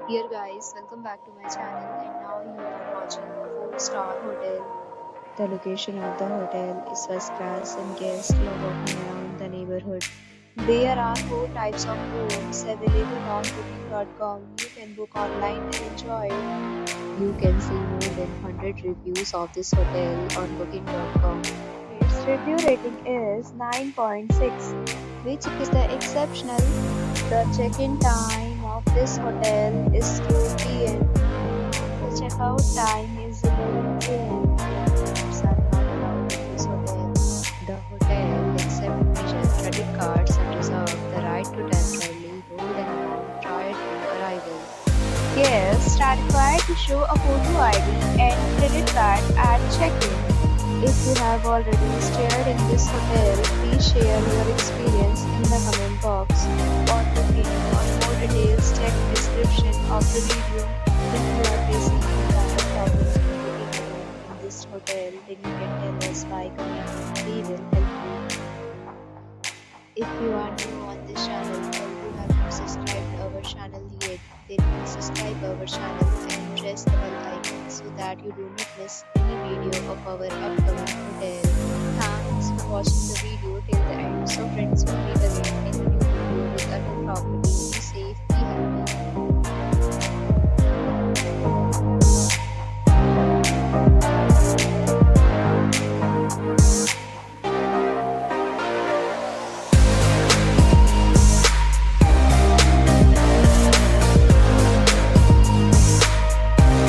Dear guys, welcome back to my channel and now you are watching a 4-star hotel. The location of the hotel is first class and guests love walking around the neighborhood. There are 4 types of rooms available on booking.com. You can book online and enjoy it. You can see more than 100 reviews of this hotel on booking.com. Its review rating is 9.6, which is the exceptional. The check-in time of this hotel is 2 p.m. The checkout time is 11 a.m. Pets are not allowed in this hotel. The hotel accepts major credit cards and reserves the right to temporarily hold an amount prior to arrival. Guests are required to show a photo ID and credit card at check-in. If you have already stayed in this hotel, please share your experience in the comment box. For booking or more details, check description of the video. If you are facing any kind of problems in booking a room in this hotel, then you can tell us by commenting. We will help you. If you are new on this channel or you have not subscribed our channel yet, then please subscribe our channel and press the bell icon so that you do not miss any video of our upcoming hotel. Thanks.